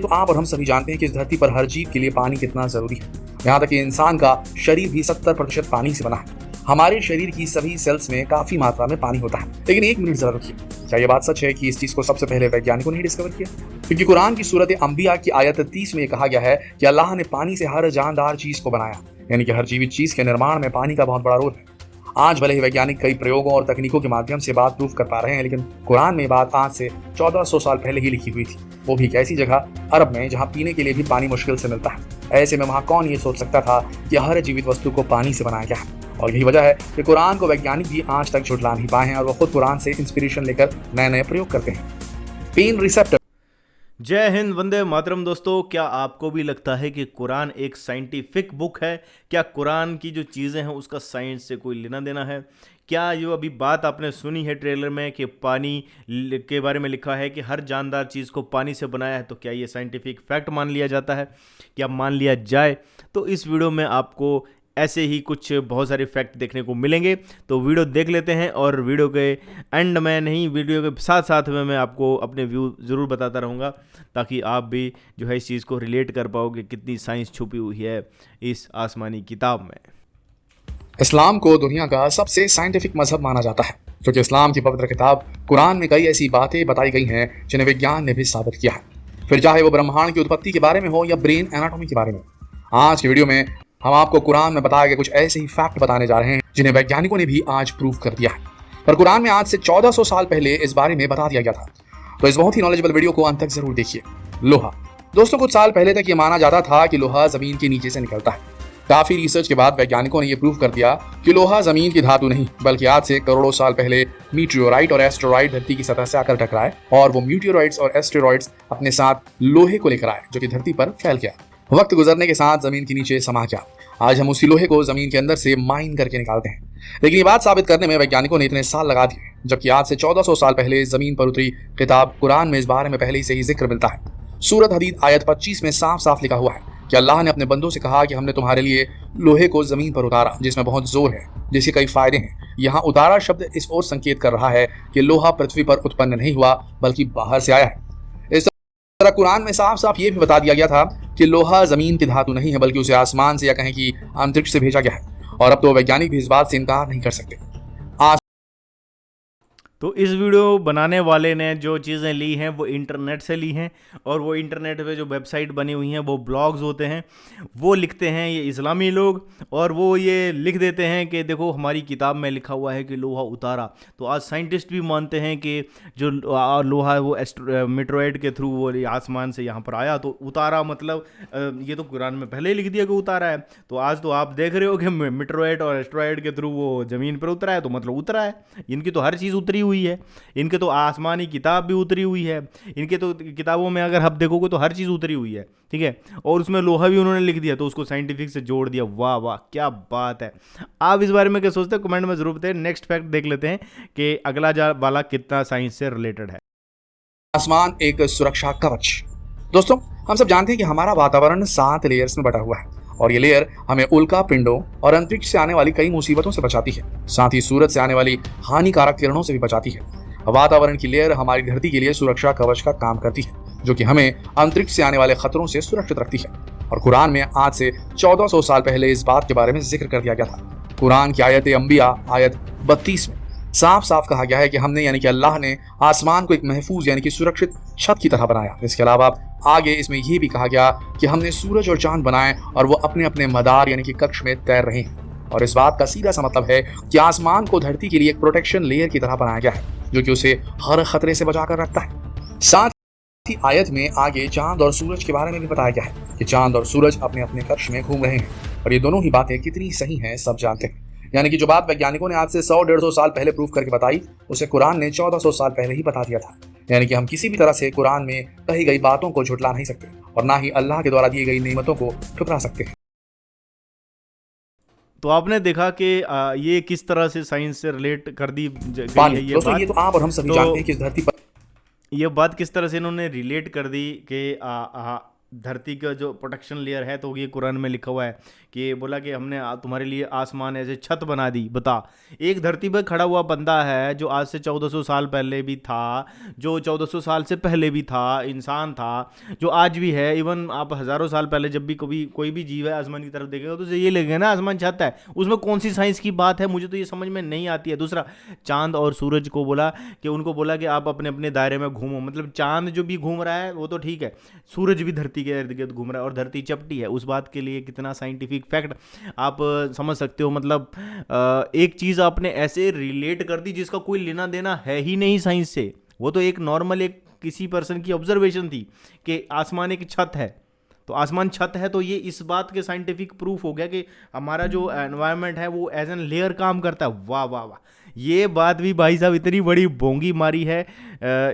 तो आप और हम सभी जानते हैं कि इस धरती पर हर जीव के लिए पानी कितना जरूरी है। यहाँ तक कि इंसान का शरीर भी 70% पानी से बना है। हमारे शरीर की सभी सेल्स में काफी मात्रा में पानी होता है। लेकिन एक मिनट जरा रुकिए, क्या यह बात सच है कि इस चीज को सबसे पहले वैज्ञानिकों ने डिस्कवर किया? क्योंकि कुरान की सूरत अंबिया की आयत 30 में कहा गया है कि अल्लाह ने पानी से हर जानदार चीज को बनाया, यानी कि हर जीवित चीज के निर्माण में पानी का बहुत बड़ा रोल है। आज भले ही वैज्ञानिक कई प्रयोगों और तकनीकों के माध्यम से बात प्रूव कर पा रहे हैं, लेकिन कुरान में बात आज से 1400 साल पहले ही लिखी हुई थी, वो भी एक ऐसी जगह अरब में जहाँ पीने के लिए भी पानी मुश्किल से मिलता है। ऐसे में वहाँ कौन ये सोच सकता था कि हर जीवित वस्तु को पानी से बनाया गया है। और यही वजह है कि कुरान को वैज्ञानिक भी आज तक झुठला नहीं पाए हैं और वो खुद कुरान से इंस्पिरेशन लेकर नए नए प्रयोग करते हैं। Pain receptor. जय हिंद, वंदे मातरम। दोस्तों, क्या आपको भी लगता है कि कुरान एक साइंटिफिक बुक है? क्या कुरान की जो चीज़ें हैं उसका साइंस से कोई लेना देना है? क्या जो अभी बात आपने सुनी है ट्रेलर में कि पानी के बारे में लिखा है कि हर जानदार चीज़ को पानी से बनाया है, तो क्या ये साइंटिफिक फैक्ट मान लिया जाता है? क्या मान लिया जाए? तो इस वीडियो में आपको ऐसे ही कुछ बहुत सारे फैक्ट देखने को मिलेंगे, तो वीडियो देख लेते हैं। और वीडियो के एंड में नहीं, वीडियो के साथ साथ में मैं आपको अपने व्यू ज़रूर बताता रहूँगा, ताकि आप भी जो है इस चीज़ को रिलेट कर पाओगे कितनी साइंस छुपी हुई है इस आसमानी किताब में। इस्लाम को दुनिया का सबसे साइंटिफिक मजहब माना जाता है, क्योंकि इस्लाम की पवित्र किताब कुरान में कई ऐसी बातें बताई गई हैं जिन्हें विज्ञान ने भी साबित किया है, फिर चाहे वो ब्रह्मांड की उत्पत्ति के बारे में हो या ब्रेन एनाटॉमी के बारे में। आज की वीडियो में हम आपको कुरान में बताए गए कुछ ऐसे ही फैक्ट बताने जा रहे हैं जिन्हें वैज्ञानिकों ने भी आज प्रूव कर दिया है, पर कुरान में आज से 1400 साल पहले इस बारे में बता दिया गया था। तो इस बहुत ही नॉलेजेबल वीडियो को अंत तक जरूर देखिए। लोहा। दोस्तों, कुछ साल पहले तक ये माना जाता था कि लोहा जमीन के नीचे से निकलता है। काफी रिसर्च के बाद वैज्ञानिकों ने यह प्रूव कर दिया कि लोहा जमीन की धातु नहीं, बल्कि आज से करोड़ों साल पहले मीटियोराइट और एस्टेरॉइड धरती की सतह से आकर टकराए, और वो मीटियोराइट्स और एस्टेरॉइड्स अपने साथ लोहे को लेकर आए जो कि धरती पर फैल गया। वक्त गुजरने के साथ जमीन के नीचे समा गया। आज हम उसी लोहे को जमीन के अंदर से माइन करके निकालते हैं। लेकिन ये बात साबित करने में वैज्ञानिकों ने इतने साल लगा दिए, जबकि आज से 1400 साल पहले जमीन पर उतरी किताब कुरान में इस बारे में पहले से ही जिक्र मिलता है। सूरत हदीद आयत 25 में साफ साफ लिखा हुआ है कि अल्लाह ने अपने बंदों से कहा कि हमने तुम्हारे लिए लोहे को जमीन पर उतारा जिसमें बहुत जोर है, जिसके कई फायदे हैं। यहाँ उतारा शब्द इस ओर संकेत कर रहा है कि लोहा पृथ्वी पर उत्पन्न नहीं हुआ, बल्कि बाहर से आया है। इस तरह कुरान में साफ साफ ये भी बता दिया गया था कि लोहा जमीन की धातु नहीं है, बल्कि उसे आसमान से या कहें कि अंतरिक्ष से भेजा गया है। और अब तो वैज्ञानिक भी इस बात से इनकार नहीं कर सकते। तो इस वीडियो बनाने वाले ने जो चीज़ें ली हैं वो इंटरनेट से ली हैं, और वो इंटरनेट पे जो वेबसाइट बनी हुई हैं वो ब्लॉग्स होते हैं, वो लिखते हैं ये इस्लामी लोग, और वो ये लिख देते हैं कि देखो हमारी किताब में लिखा हुआ है कि लोहा उतारा। तो आज साइंटिस्ट भी मानते हैं कि जो लोहा है वो मेट्रोइड के थ्रू वो आसमान से यहाँ पर आया, तो उतारा मतलब ये तो कुरान में पहले ही लिख दिया कि उतारा है। तो आज तो आप देख रहे हो कि मेट्रोइड और एस्ट्रॉइड के थ्रू वो ज़मीन पर उतरा है, तो मतलब उतरा है। इनकी तो हर चीज़ उतरी हुई है, इनके तो आसमानी किताब भी उतरी हुई है, इनके तो किताबों में अगर आप देखोगे तो हर चीज़ उतरी हुई है, ठीक है। और उसमें लोहा भी उन्होंने लिख दिया, तो उसको साइंटिफिक से जोड़ दिया। वाह वाह, क्या बात है। आप इस बारे में क्या सोचते हैं, कमेंट में जरूर बताएं। नेक्स्ट फैक्ट देख लेते हैं कि अगला वाला कितना साइंस से रिलेटेड है। आसमान एक सुरक्षा कवच। दोस्तों, हम सब जानते हैं कि हमारा वातावरण 7 लेयर्स में बटा हुआ है, और ये लेयर हमें उल्का पिंडों और अंतरिक्ष से आने वाली कई मुसीबतों से बचाती है। साथ ही सूरज से आने वाली हानिकारक किरणों से भी बचाती है। वातावरण की लेयर हमारी धरती के लिए सुरक्षा कवच का काम करती है, जो कि हमें अंतरिक्ष से आने वाले खतरों से सुरक्षित रखती है। और कुरान में आज से 1400 साल पहले इस बात के बारे में जिक्र कर दिया गया था। कुरान की आयत अंबिया आयत 32 में साफ साफ कहा गया है कि हमने यानी कि अल्लाह ने आसमान को एक महफूज यानी कि सुरक्षित छत की तरह बनाया। इसके अलावा आगे इसमें यह भी कहा गया कि हमने सूरज और चांद बनाए और वो अपने अपने मदार यानी कि कक्ष में तैर रहे हैं। और इस बात का सीधा सा मतलब है कि आसमान को धरती के लिए एक प्रोटेक्शन लेयर की तरह बनाया गया है, जो कि उसे हर खतरे से बचा कर रखता है। साथ ही आयत में आगे चांद और सूरज के बारे में भी बताया गया है कि चांद और सूरज अपने अपने कक्ष में घूम रहे हैं। और ये दोनों ही बातें कितनी सही हैं सब जानते हैं। यानी कि जो बात वैज्ञानिकों ने आज से 100-150 साल पहले प्रूव करके बताई, उसे कुरान ने 1400 साल पहले ही बता दिया था। यानी कि हम किसी भी तरह से कुरान में कही गई बातों को झुठला नहीं सकते, और ना ही अल्लाह के द्वारा दी गई नेमतों को ठुकरा सकते हैं। तो आपने देखा कि ये किस तरह से साइंस से रिलेट कर दी गई है ये दोस्तों, बात। ये तो आप और हम सभी जानते हैं कि इस धरती पर ये बात किस तरह से इन्होंने रिलेट कर दी कि धरती का जो प्रोटेक्शन लेयर है, तो ये कुरान में लिखा हुआ है कि बोला कि हमने तुम्हारे लिए आसमान ऐसे छत बना दी। बता, एक धरती पर खड़ा हुआ बंदा है जो आज से 1400 साल पहले भी था, जो 1400 साल से पहले भी था, इंसान था, जो आज भी है। इवन आप हज़ारों साल पहले जब भी कभी कोई भी जीव है आसमान की तरफ देखेगा तो उसे ये लगेगा ना आसमान छत है। उसमें कौन सी साइंस की बात है, मुझे तो ये समझ में नहीं आती है। दूसरा, चांद और सूरज को बोला कि उनको बोला कि आप अपने अपने दायरे में घूमो, मतलब चांद जो भी घूम रहा है वो तो ठीक है, सूरज भी धरती के इर्द गिर्द घूम रहा है और धरती चपटी है। उस बात के लिए कितना साइंटिफिक फैक्ट आप समझ सकते हो। मतलब एक चीज़ आपने ऐसे रिलेट कर दी जिसका कोई लेना देना है ही नहीं साइंस से। वो तो एक नॉर्मल एक किसी पर्सन की ऑब्जर्वेशन थी कि आसमान एक छत है, तो आसमान छत है, तो ये इस बात के साइंटिफिक प्रूफ हो गया कि हमारा जो एनवायरनमेंट है वो एज एन लेयर काम करता है। वाह वाह वाह, ये बात भी भाई साहब इतनी बड़ी बोंगी मारी है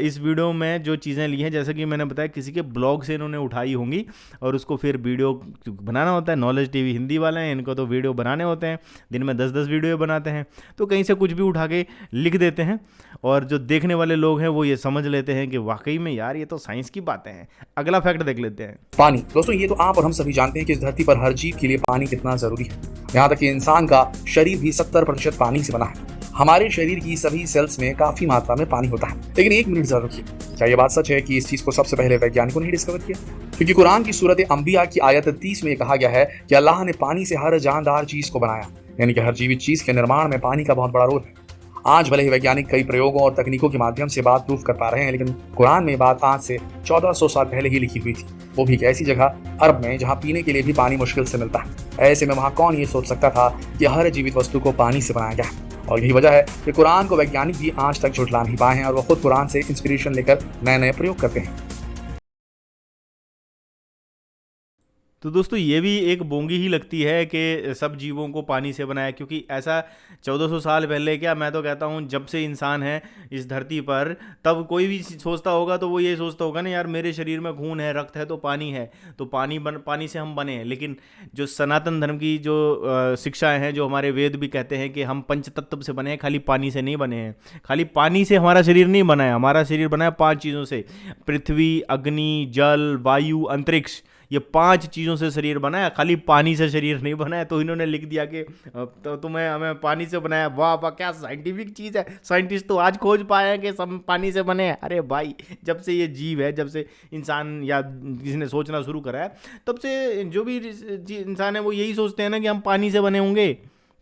इस वीडियो में। जो चीज़ें ली हैं, जैसे कि मैंने बताया, किसी के ब्लॉग से इन्होंने उठाई होंगी और उसको फिर वीडियो बनाना होता है। नॉलेज टीवी हिंदी वाले हैं, इनको तो वीडियो बनाने होते हैं, दिन में 10-10 वीडियो बनाते हैं, तो कहीं से कुछ भी उठा के लिख देते हैं और जो देखने वाले लोग हैं वो ये समझ लेते हैं कि वाकई में यार ये तो साइंस की बातें हैं। अगला फैक्ट देख लेते हैं। पानी। दोस्तों, ये तो आप और हम सभी जानते हैं कि इस धरती पर हर जीव के लिए पानी कितना जरूरी है। यहाँ तक कि इंसान का शरीर भी 70% पानी से बना है। हमारे शरीर की सभी सेल्स में काफी मात्रा में पानी होता है। लेकिन एक मिनट जरूर रुकिए, क्या ये बात सच है कि इस चीज को सबसे पहले वैज्ञानिकों ने ही डिस्कवर किया? क्योंकि कुरान की सूरत अंबिया की आयत 30 में कहा गया है कि अल्लाह ने पानी से हर जानदार चीज को बनाया, यानी कि हर जीवित चीज के निर्माण में पानी का बहुत बड़ा रोल है। आज भले ही वैज्ञानिक कई प्रयोगों और तकनीकों के माध्यम से बात प्रूफ कर पा रहे हैं, लेकिन कुरान में बात आज से 1400 साल पहले ही लिखी हुई थी, वो भी एक ऐसी जगह अरब में जहाँ पीने के लिए भी पानी मुश्किल से मिलता है। ऐसे में वहाँ कौन ये सोच सकता था कि हर जीवित वस्तु को पानी से बनाया गया है। और यही वजह है कि कुरान को वैज्ञानिक भी आज तक झुठला नहीं पाए हैं और वो खुद कुरान से इंस्पिरेशन लेकर नए नए प्रयोग करते हैं। तो दोस्तों, ये भी एक बोंगी ही लगती है कि सब जीवों को पानी से बनाया, क्योंकि ऐसा 1400 साल पहले, क्या मैं तो कहता हूँ जब से इंसान है इस धरती पर, तब कोई भी सोचता होगा तो वो ये सोचता होगा ना, यार मेरे शरीर में खून है, रक्त है, तो पानी है, तो पानी से हम बने हैं। लेकिन जो सनातन धर्म की जो शिक्षाएँ हैं, जो हमारे वेद भी कहते हैं कि हम पंचतत्व से बने हैं, खाली पानी से नहीं बने हैं। खाली पानी से हमारा शरीर नहीं बना है, हमारा शरीर बना है 5 चीज़ों से: पृथ्वी, अग्नि, जल, वायु, अंतरिक्ष। ये 5 चीज़ों से शरीर बना है, खाली पानी से शरीर नहीं बना है। तो इन्होंने लिख दिया कि तो तुम्हें हमें पानी से बनाया। वाह वाह, क्या साइंटिफिक चीज़ है। साइंटिस्ट तो आज खोज पाए हैं कि सब पानी से बने हैं। अरे भाई, जब से ये जीव है, जब से इंसान या किसी ने सोचना शुरू करा है, तब से जो भी इंसान है वो यही सोचते हैं ना कि हम पानी से बने होंगे,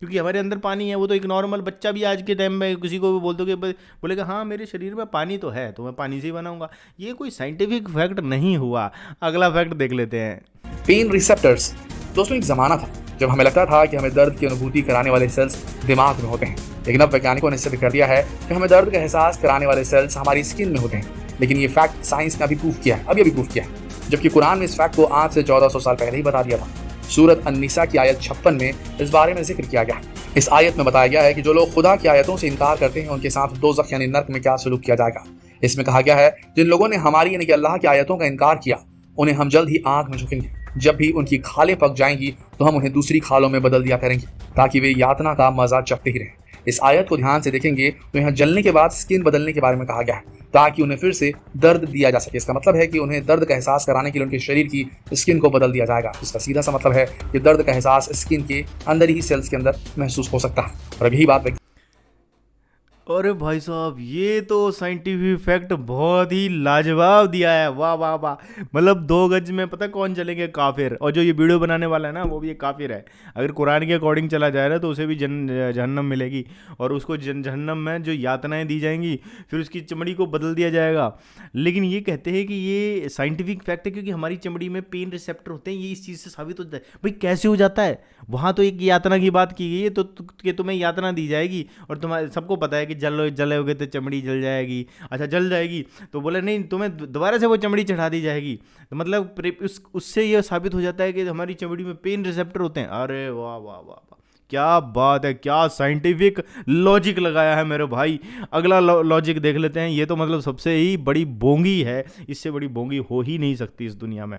क्योंकि हमारे अंदर पानी है। वो तो एक नॉर्मल बच्चा भी आज के टाइम में किसी को भी बोल दो कि बोलेगा हाँ मेरे शरीर में पानी तो है, तो मैं पानी से ही बनाऊंगा। ये कोई साइंटिफिक फैक्ट नहीं हुआ। अगला फैक्ट देख लेते हैं। Pen receptors. दोस्तों, एक जमाना था जब हमें लगता था कि हमें दर्द की अनुभूति कराने वाले सेल्स दिमाग में होते हैं, लेकिन अब वैज्ञानिकों ने सिद्ध कर दिया है कि हमें दर्द का एहसास कराने वाले सेल्स हमारी स्किन में होते हैं। लेकिन ये फैक्ट साइंस ने अभी प्रूफ किया है, अभी प्रूफ किया है, जबकि कुरान ने इस फैक्ट को आज से 1400 साल पहले ही बता दिया था। सूरत अन-निसा की आयत 56 में इस बारे में जिक्र किया गया। इस आयत में बताया गया है कि जो लोग खुदा की आयतों से इनकार करते हैं उनके साथ दोज़ख यानी नर्क में क्या सलूक किया जाएगा। इसमें कहा गया है, जिन लोगों ने हमारी यानी कि अल्लाह की आयतों का इनकार किया, उन्हें हम जल्द ही आग में झोंकेंगे। जब भी उनकी खालें पक जाएंगी तो हम उन्हें दूसरी खालों में बदल दिया करेंगे, ताकि वे यातना का मजा चखते ही रहें। इस आयत को ध्यान से देखेंगे तो यहाँ जलने के बाद स्किन बदलने के बारे में कहा गया है, ताकि उन्हें फिर से दर्द दिया जा सके। इसका मतलब है कि उन्हें दर्द का एहसास कराने के लिए उनके शरीर की स्किन को बदल दिया जाएगा। इसका सीधा सा मतलब है कि दर्द का एहसास स्किन के अंदर ही सेल्स के अंदर महसूस हो सकता है। और यही बात अरे भाई साहब, ये तो साइंटिफिक फैक्ट बहुत ही लाजवाब दिया है। वाह वाह वाह, मतलब 2 गज में पता कौन चलेंगे? काफिर। और जो ये वीडियो बनाने वाला है ना, वो भी एक काफिर है। अगर कुरान के अकॉर्डिंग चला जाए ना, तो उसे भी जहन्नम मिलेगी और उसको जहन्नम में जो यातनाएं दी जाएंगी, फिर उसकी चमड़ी को बदल दिया जाएगा। लेकिन ये कहते हैं कि ये साइंटिफिक फैक्ट है, क्योंकि हमारी चमड़ी में पेन रिसेप्टर होते हैं। ये इस चीज़ से साबित हो जाता है। भाई कैसे हो जाता है? वहाँ तो एक यातना की बात की गई है, तो कि तुम्हें यातना दी जाएगी और तुम्हारे सबको पता है कि जलोगे तो चमड़ी जल जाएगी। अच्छा, जल जाएगी तो बोले नहीं, तुम्हें दोबारा से वो चमड़ी चढ़ा दी जाएगी। तो मतलब उससे ये साबित हो जाता है कि हमारी चमड़ी में पेन रिसेप्टर होते हैं। अरे वाह वाह वाह वाह, क्या बात है, क्या साइंटिफिक लॉजिक लगाया है मेरे भाई। अगला लॉजिक देख लेते हैं। ये तो मतलब सबसे ही बड़ी बोंगी है, इससे बड़ी बोंगी हो ही नहीं सकती इस दुनिया में।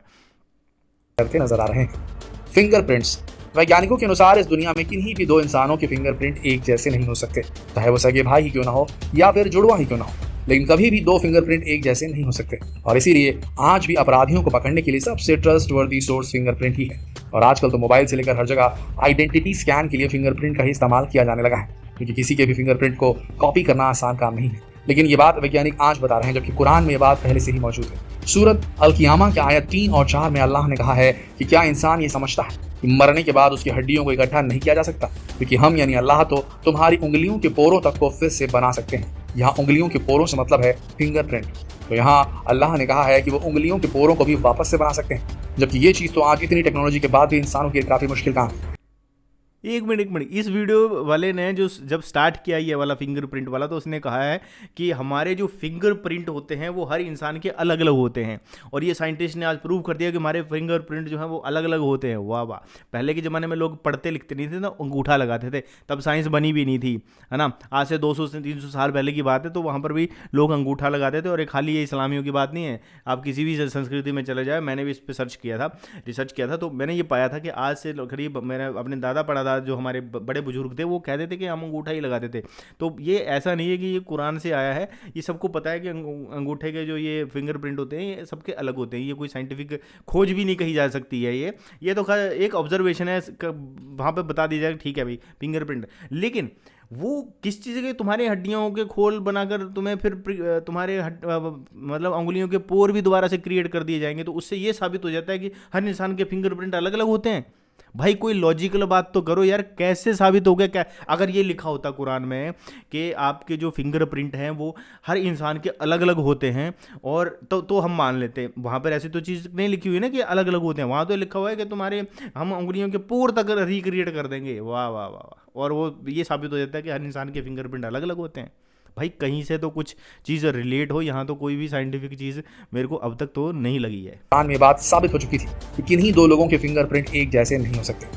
करते नजर आ रहे हैं फिंगरप्रिंट्स। वैज्ञानिकों के अनुसार इस दुनिया में किन्हीं भी 2 इंसानों के फिंगरप्रिंट एक जैसे नहीं हो सकते, चाहे वो सगे भाई ही क्यों ना हो या फिर जुड़वा ही क्यों ना हो। लेकिन कभी भी दो फिंगरप्रिंट एक जैसे नहीं हो सकते, और इसीलिए आज भी अपराधियों को पकड़ने के लिए सबसे ट्रस्टवर्दी सोर्स फिंगरप्रिंट ही है। और आजकल तो मोबाइल से लेकर हर जगह आइडेंटिटी स्कैन के लिए फिंगरप्रिंट का ही इस्तेमाल किया जाने लगा है, क्योंकि किसी के भी फिंगरप्रिंट को कॉपी करना आसान काम नहीं है। लेकिन ये बात वैज्ञानिक आज बता रहे हैं, जबकि कुरान में ये बात पहले से ही मौजूद है। सूरत अल क़ियामा के आयत 3 और 4 में अल्लाह ने कहा है कि क्या इंसान ये समझता है कि मरने के बाद उसकी हड्डियों को इकट्ठा नहीं किया जा सकता, क्योंकि हम यानी अल्लाह तो तुम्हारी उंगलियों के पोरों तक को फिर से बना सकते हैं। यहाँ उंगलियों के पोरों से मतलब है फिंगरप्रिंट। तो यहाँ अल्लाह ने कहा है कि वो उंगलियों के पोरों को भी वापस से बना सकते हैं, जबकि ये चीज़ तो आज इतनी टेक्नोलॉजी के बाद भी इंसानों के लिए काफ़ी मुश्किल काम है। एक मिनट, इस वीडियो वाले ने जो जब स्टार्ट किया ये वाला फिंगरप्रिंट वाला, तो उसने कहा है कि हमारे जो फिंगरप्रिंट होते हैं वो हर इंसान के अलग अलग होते हैं, और ये साइंटिस्ट ने आज प्रूव कर दिया कि हमारे फिंगरप्रिंट जो है वो अलग अलग होते हैं। वाह वाह। पहले के ज़माने में लोग पढ़ते लिखते नहीं थे ना, अंगूठा लगाते थे, तब साइंस बनी भी नहीं थी, है ना। आज से 200 से 300 साल पहले की बात है, तो वहाँ पर भी लोग अंगूठा लगाते थे। और एक खाली ये इस्लामियों की बात नहीं है, आप किसी भी संस्कृति में चले जाए, मैंने भी इस पर रिसर्च किया था, तो मैंने ये पाया था कि आज से करीब, मैंने अपने दादा परदादा जो हमारे बड़े बुजुर्ग थे वो कहते थे कि हम अंगूठा ही लगाते थे। तो ये ऐसा नहीं है कि ये कुरान से आया है, ये सबको पता है कि अंगूठे के जो ये फिंगरप्रिंट होते हैं ये सबके अलग होते हैं। ये कोई साइंटिफिक खोज भी नहीं कही जा सकती है, ये तो एक ऑब्जर्वेशन है, वहाँ पे बता दी जाए ठीक है भाई फिंगरप्रिंट। लेकिन वो किस चीज़ के, तुम्हारे हड्डियों के खोल बनाकर तुम्हें फिर तुम्हारे मतलब अंगुलियों के पोर भी दोबारा से क्रिएट कर दिए जाएंगे, तो उससे ये साबित हो जाता है कि हर इंसान के फिंगरप्रिंट अलग अलग होते हैं। भाई कोई लॉजिकल बात तो करो यार, कैसे साबित हो गया? क्या अगर ये लिखा होता कुरान में कि आपके जो फिंगरप्रिंट हैं वो हर इंसान के अलग अलग होते हैं, और तो हम मान लेते। वहाँ पर ऐसी तो चीज़ नहीं लिखी हुई ना कि अलग अलग होते हैं, वहाँ तो लिखा हुआ है कि तुम्हारे हम उंगलियों के पोर तक रिक्रिएट कर देंगे। वाह वाह वाह वाह। और वो ये साबित हो जाता है कि हर इंसान के फिंगरप्रिंट अलग अलग होते हैं। भाई कहीं से तो कुछ चीज़ रिलेट हो, यहाँ तो कोई भी साइंटिफिक चीज़ मेरे को अब तक तो नहीं लगी है। कुरान में बात साबित हो चुकी थी कि किन्हीं दो लोगों के फिंगरप्रिंट एक जैसे नहीं हो सकते।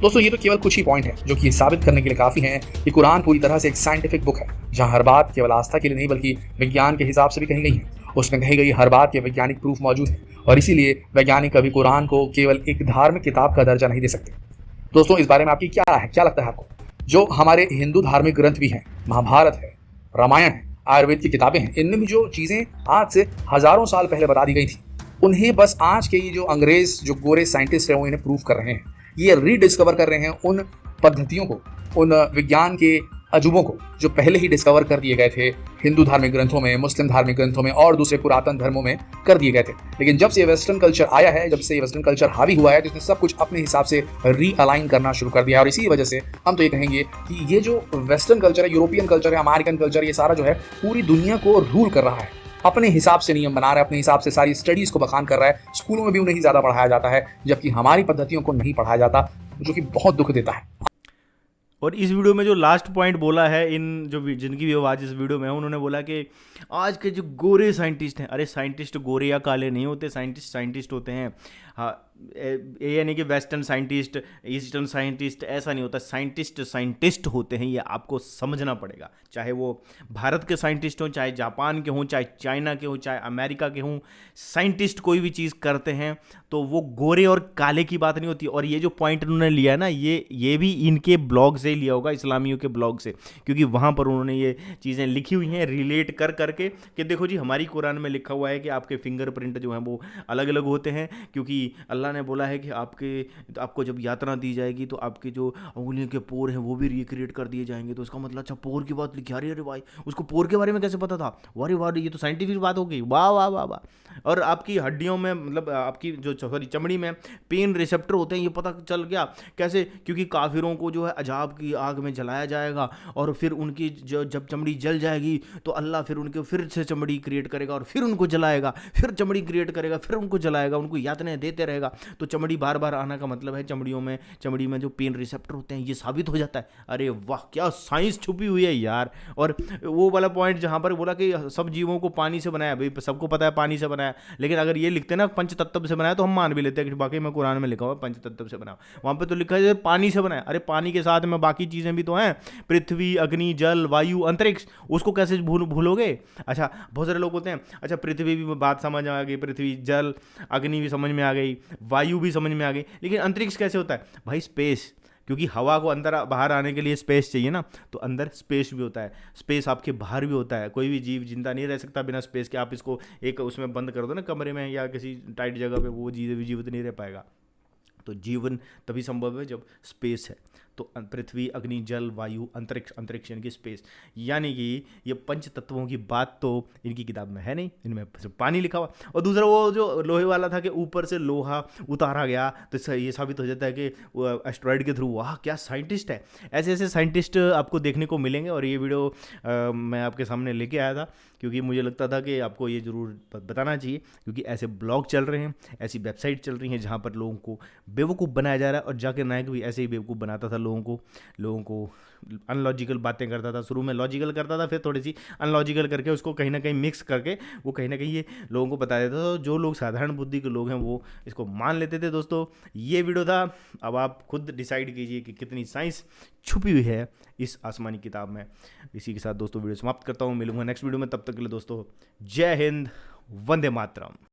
दोस्तों ये तो केवल कुछ ही पॉइंट है जो कि साबित करने के लिए काफ़ी हैं कि कुरान पूरी तरह से एक साइंटिफिक बुक है, जहाँ हर बात केवल आस्था के लिए नहीं बल्कि विज्ञान के हिसाब से भी कही गई है। उसमें कही गई हर बात के वैज्ञानिक प्रूफ मौजूद है, और इसीलिए वैज्ञानिक कभी कुरान को केवल एक धार्मिक किताब का दर्जा नहीं दे सकते। दोस्तों इस बारे में आपकी क्या राय है, क्या लगता है आपको? जो हमारे हिंदू धार्मिक ग्रंथ भी हैं, महाभारत है, रामायण है, आयुर्वेद की किताबें हैं, इनमें भी जो चीज़ें आज से हज़ारों साल पहले बता दी गई थी, उन्हें बस आज के ये जो अंग्रेज जो गोरे साइंटिस्ट हैं वो इन्हें प्रूव कर रहे हैं, ये रीडिस्कवर कर रहे हैं उन पद्धतियों को, उन विज्ञान के अजूबों को जो पहले ही डिस्कवर कर दिए गए थे हिंदू धार्मिक ग्रंथों में, मुस्लिम धार्मिक ग्रंथों में और दूसरे पुरातन धर्मों में कर दिए गए थे। लेकिन जब से ये वेस्टर्न कल्चर आया है, जब से ये वेस्टर्न कल्चर हावी हुआ है, तो इसने सब कुछ अपने हिसाब से रीअलाइन करना शुरू कर दिया है। और इसी वजह से हम तो ये कहेंगे कि ये जो वेस्टर्न कल्चर है, यूरोपियन कल्चर है, अमेरिकन कल्चर, ये सारा जो है पूरी दुनिया को रूल कर रहा है, अपने हिसाब से नियम बना रहा है, अपने हिसाब से सारी स्टडीज़ को बखान कर रहा है। स्कूलों में भी उन्हें ही ज़्यादा पढ़ाया जाता है, जबकि हमारी पद्धतियों को नहीं पढ़ाया जाता, जो कि बहुत दुख देता है। और इस वीडियो में जो लास्ट पॉइंट बोला है, इन जो जिनकी भी आवाज़ इस वीडियो में है, उन्होंने बोला कि आज के जो गोरे साइंटिस्ट हैं, अरे साइंटिस्ट गोरे या काले नहीं होते, साइंटिस्ट होते हैं। हाँ, ये यानी कि वेस्टर्न साइंटिस्ट, ईस्टर्न साइंटिस्ट, ऐसा नहीं होता। साइंटिस्ट होते हैं, ये आपको समझना पड़ेगा। चाहे वो भारत के साइंटिस्ट हों, चाहे जापान के हों, चाहे चाइना के हों, चाहे अमेरिका के हों, साइंटिस्ट कोई भी चीज़ करते हैं तो वो गोरे और काले की बात नहीं होती। और ये जो पॉइंट उन्होंने लिया है ना, ये भी इनके ब्लॉग से लिया होगा, इस्लामियों के ब्लॉग से, क्योंकि वहाँ पर उन्होंने ये चीज़ें लिखी हुई हैं रिलेट कर करके कि देखो जी हमारी कुरान में लिखा हुआ है कि आपके फिंगरप्रिंट जो हैं वो अलग अलग होते हैं, क्योंकि अल्लाह ने बोला है कि आपको जब यातना दी जाएगी तो आपके जो उंगलियों के पोर हैं वो भी रिक्रिएट कर दिए जाएंगे। तो इसका मतलब अच्छा पोर की बात लिखी, अरे भाई उसको पोर के बारे में कैसे पता था? वाह वाह, ये तो साइंटिफिक बात हो गई। वाह वाह वाह वाह। और आपकी हड्डियों में, मतलब आपकी जो चमड़ी में पेन रिसेप्टर होते हैं, ये पता चल गया कैसे? क्योंकि काफिरों को जो है अजाब की आग में जलाया जाएगा, और फिर उनकी जब चमड़ी जल जाएगी तो अल्लाह फिर उनके फिर से चमड़ी क्रिएट करेगा, और फिर उनको जलाएगा, फिर चमड़ी क्रिएट करेगा, फिर उनको जलाएगा, उनको यातनाएं देते रहेगा। तो चमड़ी बार बार आना का मतलब है चमड़ी में जो पेन रिसेप्टर होते हैं ये साबित हो जाता है। अरे वाह, क्या साइंस छुपी हुई है यार। और वो वाला पॉइंट जहाँ पर बोला कि सब जीवों को पानी से बनाया, भाई सबको पता है पानी से बनाया, लेकिन अगर ये लिखते ना पंच तत्व से बनाया तो हम मान भी लेते हैं कि बाकी में कुरान में लिखा हुआ है पंच तत्व से बनाया, वहाँ पर तो लिखा है पानी से बनाया। अरे पानी के साथ में बाकी चीज़ें भी तो हैं, पृथ्वी, अग्नि, जल, वायु, अंतरिक्ष, उसको कैसे भूलोगे? अच्छा, बहुत सारे लोग बोलते हैं अच्छा पृथ्वी भी बात समझ आ गई, पृथ्वी, जल, अग्नि भी समझ में आ गई, वायु भी समझ में आ गई, लेकिन अंतरिक्ष कैसे होता है? भाई स्पेस, क्योंकि हवा को अंदर बाहर आने के लिए स्पेस चाहिए ना, तो अंदर स्पेस भी होता है, स्पेस आपके बाहर भी होता है। कोई भी जीव जिंदा नहीं रह सकता बिना स्पेस के। आप इसको एक उसमें बंद कर दो ना कमरे में या किसी टाइट जगह पे, वो जीवित नहीं रह पाएगा। तो जीवन तभी संभव है जब स्पेस है। तो पृथ्वी, अग्नि, जल, वायु, अंतरिक्ष, अंतरिक्ष यानी कि स्पेस, यानी कि ये पंच तत्वों की बात तो इनकी किताब में है नहीं, इनमें सिर्फ पानी लिखा हुआ। और दूसरा वो जो लोहे वाला था कि ऊपर से लोहा उतारा गया, तो ये साबित हो जाता है कि एस्ट्रॉयड के थ्रू। वाह क्या साइंटिस्ट है! ऐसे ऐसे साइंटिस्ट आपको देखने को मिलेंगे। और ये वीडियो मैं आपके सामने लेके आया था क्योंकि मुझे लगता था कि आपको ये ज़रूर बताना चाहिए, क्योंकि ऐसे ब्लॉग चल रहे हैं, ऐसी वेबसाइट चल रही हैं जहाँ पर लोगों को बेवकूफ़ बनाया जा रहा है। और जाकिर नायक भी ऐसे ही बेवकूफ़ बनाता था लोगों को अनलॉजिकल बातें करता था। शुरू में लॉजिकल करता था, फिर थोड़ी सी अनलॉजिकल करके उसको कहीं ना कहीं मिक्स करके वो कहीं ना कहीं ये लोगों को बता देता था। तो जो लोग साधारण बुद्धि के लोग हैं वो इसको मान लेते थे। दोस्तों ये वीडियो था, अब आप खुद डिसाइड कीजिए कि कितनी साइंस छुपी हुई है इस आसमानी किताब में। इसी के साथ दोस्तों वीडियो समाप्त करता हूँ, मिलूंगा नेक्स्ट वीडियो में। तब तक के लिए दोस्तों जय हिंद, वंदे मातरम।